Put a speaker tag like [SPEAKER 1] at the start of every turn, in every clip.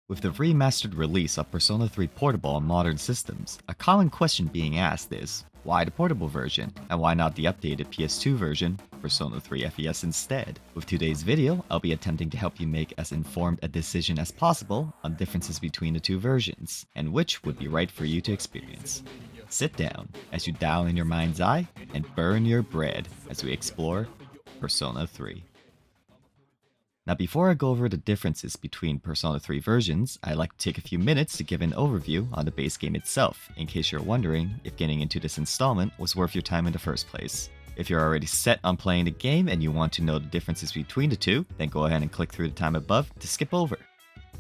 [SPEAKER 1] With the remastered release of Persona 3 Portable on modern systems, a common question being asked is, why the portable version, and why not the updated PS2 version, Persona 3 FES instead? With today's video, I'll be attempting to help you make as informed a decision as possible on differences between the two versions, and which would be right for you to experience. Sit down as you dial in your mind's eye, and burn your bread as we explore Persona 3. Now before I go over the differences between Persona 3 versions, I'd like to take a few minutes to give an overview on the base game itself, in case you're wondering if getting into this installment was worth your time in the first place. If you're already set on playing the game and you want to know the differences between the two, then go ahead and click through the time above to skip over.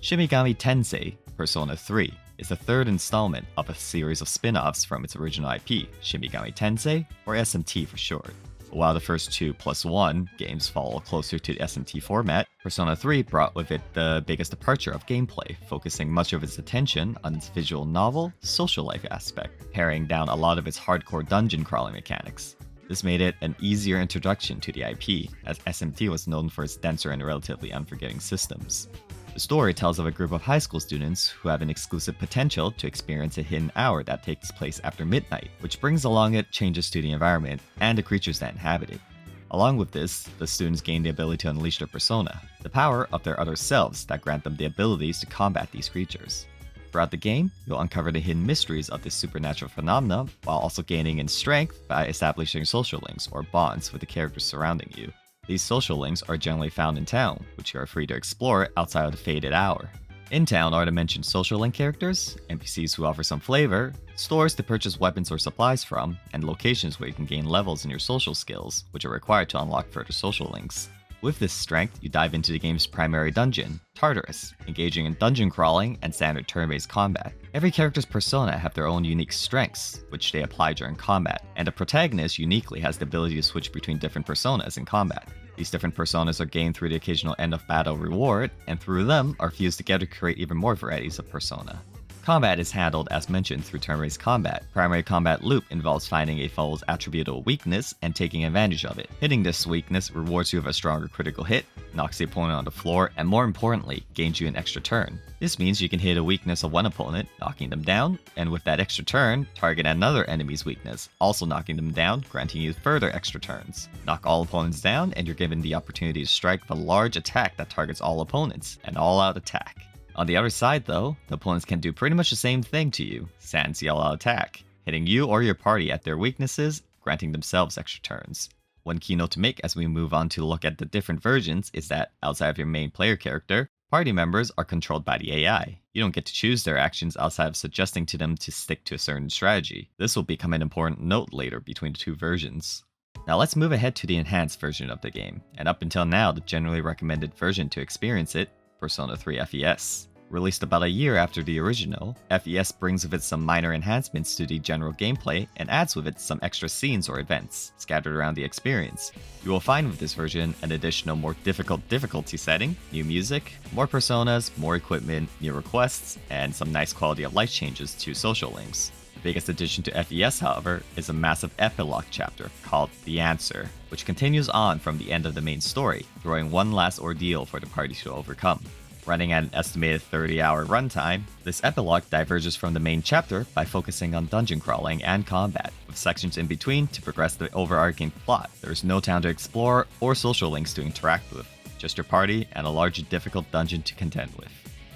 [SPEAKER 1] Shimigami Tensei Persona 3 is the third installment of a series of spin-offs from its original IP, Shimigami Tensei, or SMT for short. While the first 2+1 games fall closer to the SMT format, Persona 3 brought with it the biggest departure of gameplay, focusing much of its attention on its visual novel, social life aspect, paring down a lot of its hardcore dungeon crawling mechanics. This made it an easier introduction to the IP, as SMT was known for its denser and relatively unforgiving systems. The story tells of a group of high school students who have an exclusive potential to experience a hidden hour that takes place after midnight, which brings along it changes to the environment and the creatures that inhabit it. Along with this, the students gain the ability to unleash their persona, the power of their other selves that grant them the abilities to combat these creatures. Throughout the game, you'll uncover the hidden mysteries of this supernatural phenomena while also gaining in strength by establishing social links or bonds with the characters surrounding you. These social links are generally found in town, which you are free to explore outside of the Faded Hour. In town are the mentioned social link characters, NPCs who offer some flavor, stores to purchase weapons or supplies from, and locations where you can gain levels in your social skills, which are required to unlock further social links. With this strength, you dive into the game's primary dungeon, Tartarus, engaging in dungeon crawling and standard turn-based combat. Every character's persona have their own unique strengths, which they apply during combat, and the protagonist uniquely has the ability to switch between different personas in combat. These different personas are gained through the occasional end of battle reward, and through them are fused together to create even more varieties of persona. Combat is handled as mentioned through turn-based combat. Primary combat loop involves finding a foe's attributable weakness and taking advantage of it. Hitting this weakness rewards you with a stronger critical hit, knocks the opponent on the floor, and more importantly, gains you an extra turn. This means you can hit a weakness of one opponent, knocking them down, and with that extra turn, target another enemy's weakness, also knocking them down, granting you further extra turns. Knock all opponents down, and you're given the opportunity to strike with a large attack that targets all opponents, an all-out attack. On the other side though, the opponents can do pretty much the same thing to you, sans the all-out attack, hitting you or your party at their weaknesses, granting themselves extra turns. One key note to make as we move on to look at the different versions is that, outside of your main player character, party members are controlled by the AI. You don't get to choose their actions outside of suggesting to them to stick to a certain strategy. This will become an important note later between the two versions. Now let's move ahead to the enhanced version of the game, and up until now the generally recommended version to experience it, Persona 3 FES. Released about a year after the original, FES brings with it some minor enhancements to the general gameplay and adds with it some extra scenes or events scattered around the experience. You will find with this version an additional more difficult difficulty setting, new music, more personas, more equipment, new requests, and some nice quality of life changes to social links. The biggest addition to FES, however, is a massive epilogue chapter called The Answer, which continues on from the end of the main story, throwing one last ordeal for the party to overcome. Running at an estimated 30-hour runtime, this epilogue diverges from the main chapter by focusing on dungeon crawling and combat, with sections in between to progress the overarching plot. There is no town to explore or social links to interact with, just your party and a large difficult dungeon to contend with.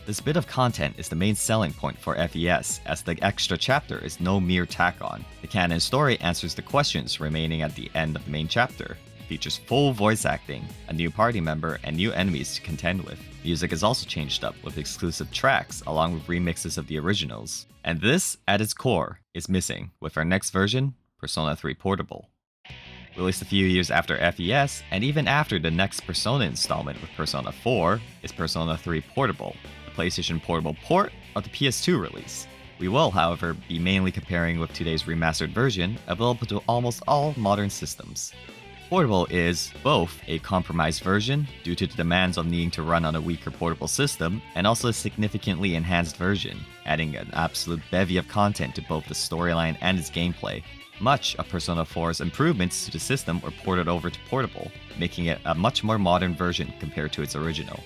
[SPEAKER 1] This bit of content is the main selling point for FES, as the extra chapter is no mere tack-on. The canon story answers the questions remaining at the end of the main chapter. It features full voice acting, a new party member, and new enemies to contend with. Music is also changed up with exclusive tracks along with remixes of the originals. And this, at its core, is missing with our next version, Persona 3 Portable. Released a few years after FES, and even after the next Persona installment with Persona 4, is Persona 3 Portable, the PlayStation Portable port of the PS2 release. We will, however, be mainly comparing with today's remastered version, available to almost all modern systems. Portable is both a compromised version due to the demands of needing to run on a weaker portable system, and also a significantly enhanced version, adding an absolute bevy of content to both the storyline and its gameplay. Much of Persona 4's improvements to the system were ported over to Portable, making it a much more modern version compared to its original.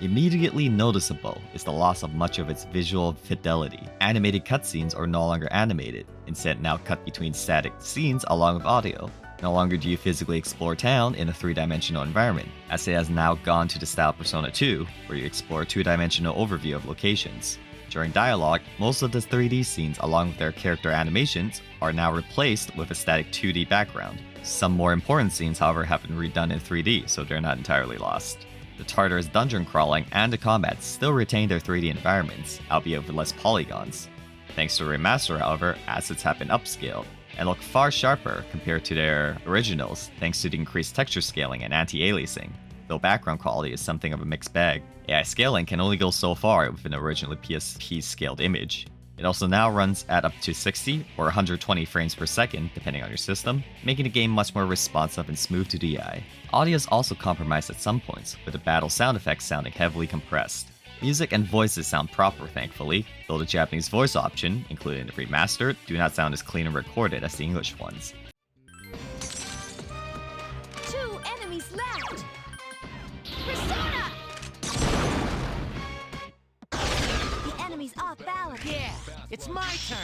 [SPEAKER 1] Immediately noticeable is the loss of much of its visual fidelity. Animated cutscenes are no longer animated, instead now cut between static scenes along with audio. No longer do you physically explore town in a 3-dimensional environment, as it has now gone to the style of Persona 2, where you explore a 2-dimensional overview of locations. During dialogue, most of the 3D scenes along with their character animations are now replaced with a static 2D background. Some more important scenes, however, have been redone in 3D, so they're not entirely lost. The Tartarus dungeon crawling and the combat still retain their 3D environments, albeit with less polygons. Thanks to remaster, however, assets have been upscaled and look far sharper compared to their originals thanks to the increased texture scaling and anti-aliasing, though background quality is something of a mixed bag. AI scaling can only go so far with an originally PSP scaled image. It also now runs at up to 60 or 120 frames per second, depending on your system, making the game much more responsive and smooth to the eye. Audio is also compromised at some points, with the battle sound effects sounding heavily compressed. Music and voices sound proper, thankfully, though the Japanese voice option, including the remastered, do not sound as clean and recorded as the English ones.
[SPEAKER 2] 2 enemies left! Persona! The enemy's off balance.
[SPEAKER 3] Yeah, it's my turn.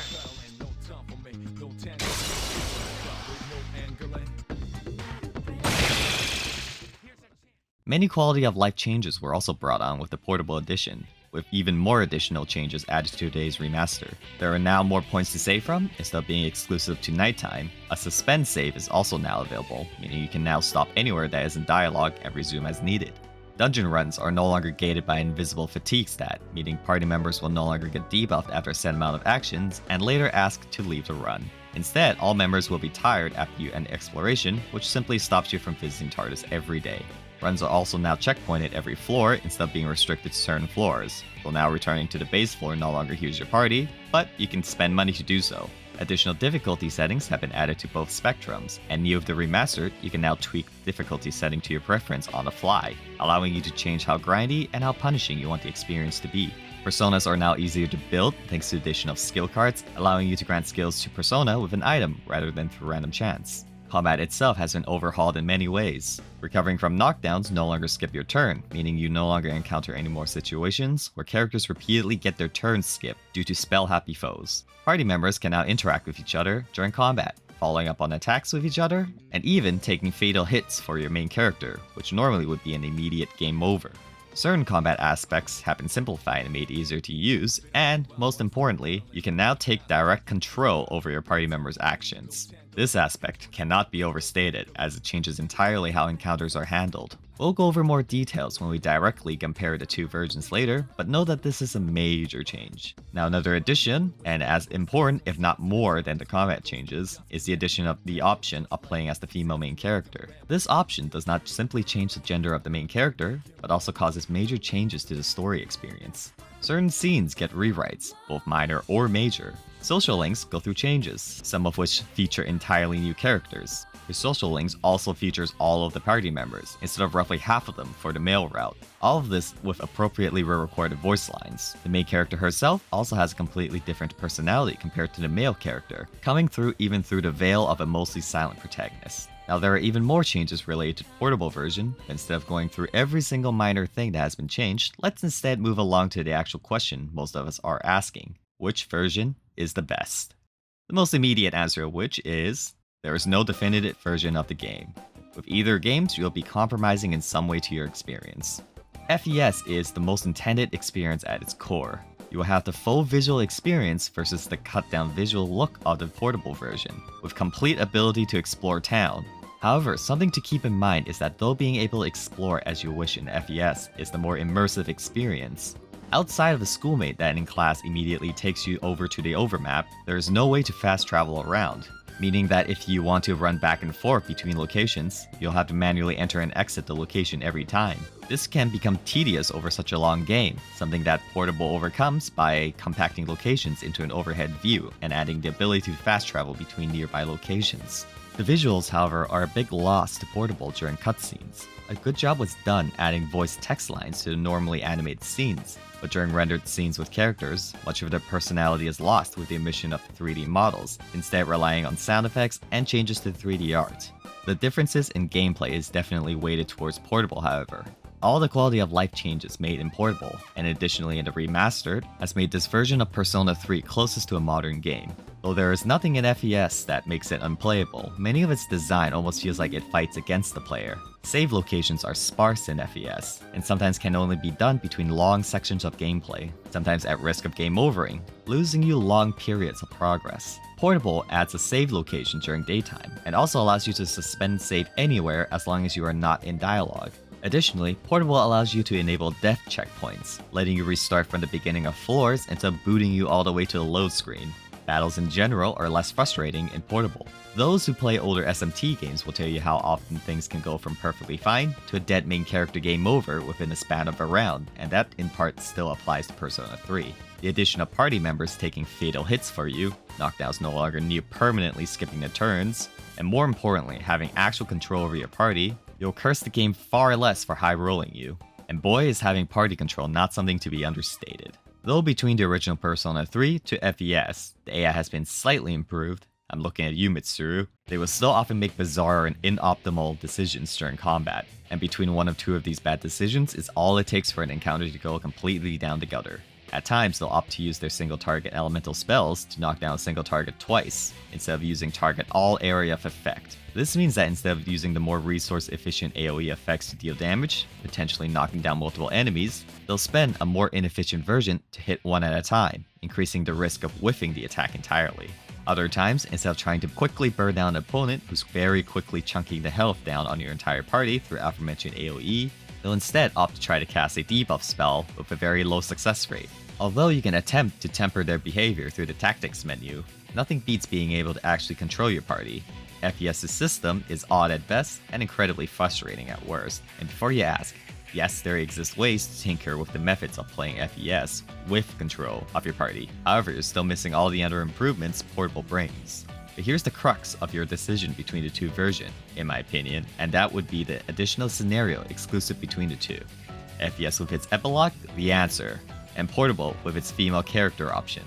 [SPEAKER 1] Many quality of life changes were also brought on with the portable edition, with even more additional changes added to today's remaster. There are now more points to save from, instead of being exclusive to nighttime. A suspend save is also now available, meaning you can now stop anywhere that isn't dialogue and resume as needed. Dungeon runs are no longer gated by invisible fatigue stat, meaning party members will no longer get debuffed after a set amount of actions and later asked to leave the run. Instead, all members will be tired after you end exploration, which simply stops you from visiting Tartarus every day. Runs are also now checkpointed every floor instead of being restricted to certain floors. While now returning to the base floor no longer heals your party, but you can spend money to do so. Additional difficulty settings have been added to both spectrums, and new with the remastered, you can now tweak the difficulty setting to your preference on the fly, allowing you to change how grindy and how punishing you want the experience to be. Personas are now easier to build thanks to the addition of skill cards, allowing you to grant skills to persona with an item rather than through random chance. Combat itself has been overhauled in many ways. Recovering from knockdowns no longer skip your turn, meaning you no longer encounter any more situations where characters repeatedly get their turns skipped due to spell-happy foes. Party members can now interact with each other during combat, following up on attacks with each other, and even taking fatal hits for your main character, which normally would be an immediate game over. Certain combat aspects have been simplified and made easier to use, and, most importantly, you can now take direct control over your party members' actions. This aspect cannot be overstated, as it changes entirely how encounters are handled. We'll go over more details when we directly compare the two versions later, but know that this is a major change. Now another addition, and as important if not more than the combat changes, is the addition of the option of playing as the female main character. This option does not simply change the gender of the main character, but also causes major changes to the story experience. Certain scenes get rewrites, both minor or major. Social links go through changes, some of which feature entirely new characters. Your social links also features all of the party members, instead of roughly half of them for the male route. All of this with appropriately re-recorded voice lines. The main character herself also has a completely different personality compared to the male character, coming through even through the veil of a mostly silent protagonist. Now there are even more changes related to the portable version, but instead of going through every single minor thing that has been changed, let's instead move along to the actual question most of us are asking. Which version is the best? The most immediate answer of which is, there is no definitive version of the game. With either games, you'll be compromising in some way to your experience. FES is the most intended experience at its core. You will have the full visual experience versus the cut-down visual look of the portable version, with complete ability to explore town. However, something to keep in mind is that though being able to explore as you wish in FES is the more immersive experience, outside of a schoolmate that in class immediately takes you over to the overmap, there is no way to fast travel around, meaning that if you want to run back and forth between locations, you'll have to manually enter and exit the location every time. This can become tedious over such a long game, something that Portable overcomes by compacting locations into an overhead view and adding the ability to fast travel between nearby locations. The visuals, however, are a big loss to Portable during cutscenes. A good job was done adding voice text lines to the normally animated scenes, but during rendered scenes with characters, much of their personality is lost with the omission of 3D models, instead relying on sound effects and changes to 3D art. The differences in gameplay is definitely weighted towards Portable, however. all the quality of life changes made in Portable, and additionally in the Remastered, has made this version of Persona 3 closest to a modern game. Though there is nothing in FES that makes it unplayable, many of its design almost feels like it fights against the player. Save locations are sparse in FES, and sometimes can only be done between long sections of gameplay, sometimes at risk of game overing, losing you long periods of progress. Portable adds a save location during daytime, and also allows you to suspend save anywhere as long as you are not in dialogue. Additionally, Portable allows you to enable death checkpoints, letting you restart from the beginning of floors instead of booting you all the way to the load screen. Battles in general are less frustrating in Portable. Those who play older SMT games will tell you how often things can go from perfectly fine to a dead main character game over within the span of a round, and that in part still applies to Persona 3. The addition of party members taking fatal hits for you, knockdowns no longer near permanently skipping the turns, and more importantly, having actual control over your party, you'll curse the game far less for high rolling you. And boy, is having party control not something to be understated. Though between the original Persona 3 to FES, the AI has been slightly improved. I'm looking at you, Mitsuru. They will still often make bizarre and inoptimal decisions during combat, and between one of two of these bad decisions is all it takes for an encounter to go completely down the gutter. At times, they'll opt to use their single target elemental spells to knock down a single target twice, instead of using target all area of effect. This means that instead of using the more resource efficient AoE effects to deal damage, potentially knocking down multiple enemies, they'll spend a more inefficient version to hit one at a time, increasing the risk of whiffing the attack entirely. Other times, instead of trying to quickly burn down an opponent who's very quickly chunking the health down on your entire party through aforementioned AoE, they'll instead opt to try to cast a debuff spell with a very low success rate. Although you can attempt to temper their behavior through the tactics menu, nothing beats being able to actually control your party. FES's system is odd at best and incredibly frustrating at worst. And before you ask, yes, there exist ways to tinker with the methods of playing FES with control of your party. However, you're still missing all the other improvements Portable brings. But here's the crux of your decision between the two versions, in my opinion, and that would be the additional scenario exclusive between the two. FES with its epilogue, the answer, and Portable with its female character option.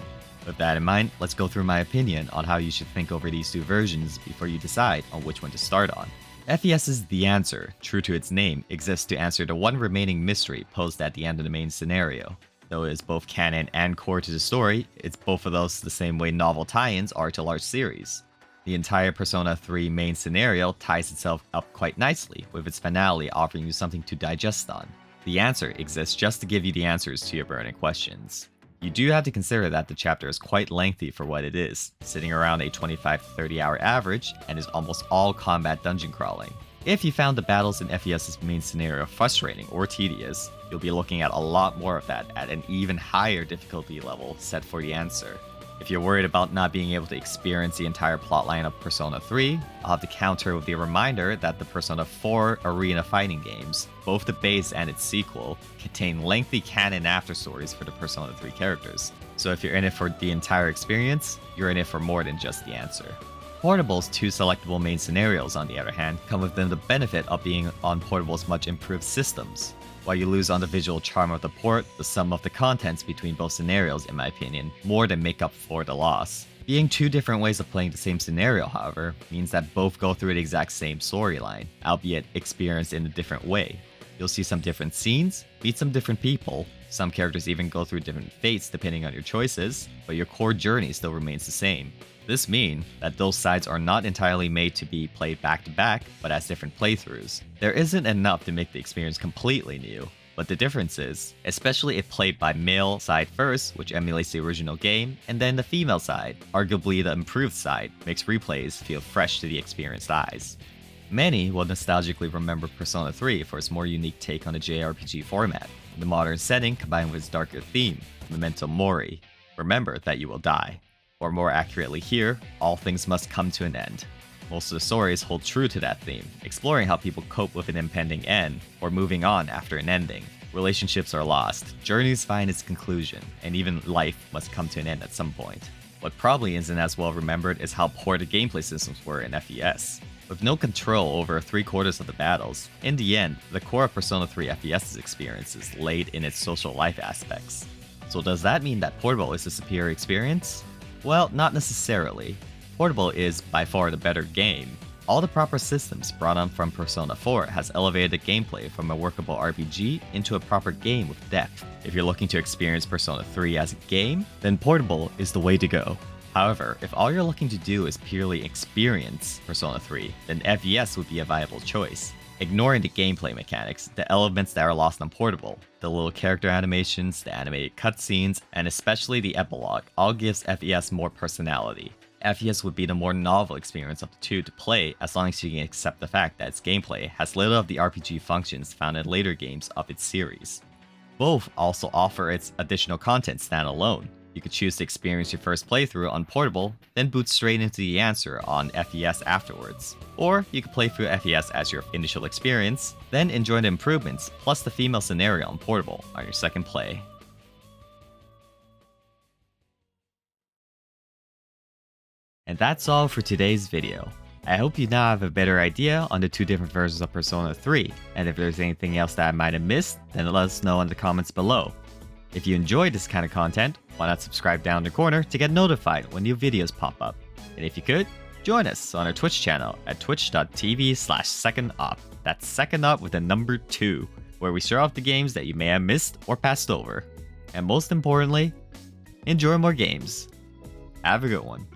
[SPEAKER 1] With that in mind, let's go through my opinion on how you should think over these two versions before you decide on which one to start on. FES's The Answer, true to its name, exists to answer the one remaining mystery posed at the end of the main scenario. Though it is both canon and core to the story, it's both of those the same way novel tie-ins are to large series. The entire Persona 3 main scenario ties itself up quite nicely, with its finale offering you something to digest on. The answer exists just to give you the answers to your burning questions. You do have to consider that the chapter is quite lengthy for what it is, sitting around a 25 to 30 hour average, and is almost all combat dungeon crawling. If you found the battles in FES's main scenario frustrating or tedious, you'll be looking at a lot more of that at an even higher difficulty level set for the answer. If you're worried about not being able to experience the entire plotline of Persona 3, I'll have to counter with the reminder that the Persona 4 arena fighting games, both the base and its sequel, contain lengthy canon afterstories for the Persona 3 characters. So if you're in it for the entire experience, you're in it for more than just the answer. Portable's two selectable main scenarios, on the other hand, come with the benefit of being on Portable's much improved systems. While you lose on the visual charm of the port, the sum of the contents between both scenarios, in my opinion, more than make up for the loss. Being two different ways of playing the same scenario, however, means that both go through the exact same storyline, albeit experienced in a different way. You'll see some different scenes, meet some different people, some characters even go through different fates depending on your choices, but your core journey still remains the same. This means that those sides are not entirely made to be played back to back, but as different playthroughs. There isn't enough to make the experience completely new, but the difference is, especially if played by male side first, which emulates the original game, and then the female side, arguably the improved side, makes replays feel fresh to the experienced eyes. Many will nostalgically remember Persona 3 for its more unique take on the JRPG format, the modern setting combined with its darker theme, Memento Mori, remember that you will die. Or more accurately here, all things must come to an end. Most of the stories hold true to that theme, exploring how people cope with an impending end, or moving on after an ending. Relationships are lost, journeys find its conclusion, and even life must come to an end at some point. What probably isn't as well remembered is how poor the gameplay systems were in FES. With no control over 3/4 of the battles, in the end, the core of Persona 3 FES's experience is laid in its social life aspects. So does that mean that Portable is a superior experience? Well, not necessarily. Portable is by far the better game, All the proper systems brought on from Persona 4 has elevated the gameplay from a workable RPG into a proper game with depth. If you're looking to experience Persona 3 as a game, then portable is the way to go. However, if all you're looking to do is purely experience Persona 3, then FES would be a viable choice. Ignoring the gameplay mechanics, the elements that are lost on portable, the little character animations, the animated cutscenes, and especially the epilogue, all gives FES more personality. FES would be the more novel experience of the two to play as long as you can accept the fact that its gameplay has little of the RPG functions found in later games of its series. Both also offer its additional content standalone. You could choose to experience your first playthrough on portable, then boot straight into the answer on FES afterwards. Or you could play through FES as your initial experience, then enjoy the improvements plus the female scenario on portable on your second play. And that's all for today's video. I hope you now have a better idea on the two different versions of Persona 3, and if there's anything else that I might have missed, then let us know in the comments below. If you enjoyed this kind of content, why not subscribe down in the corner to get notified when new videos pop up. And if you could, join us on our Twitch channel at twitch.tv/secondop. That's second up with the number 2, where we show off the games that you may have missed or passed over. And most importantly, enjoy more games. Have a good one.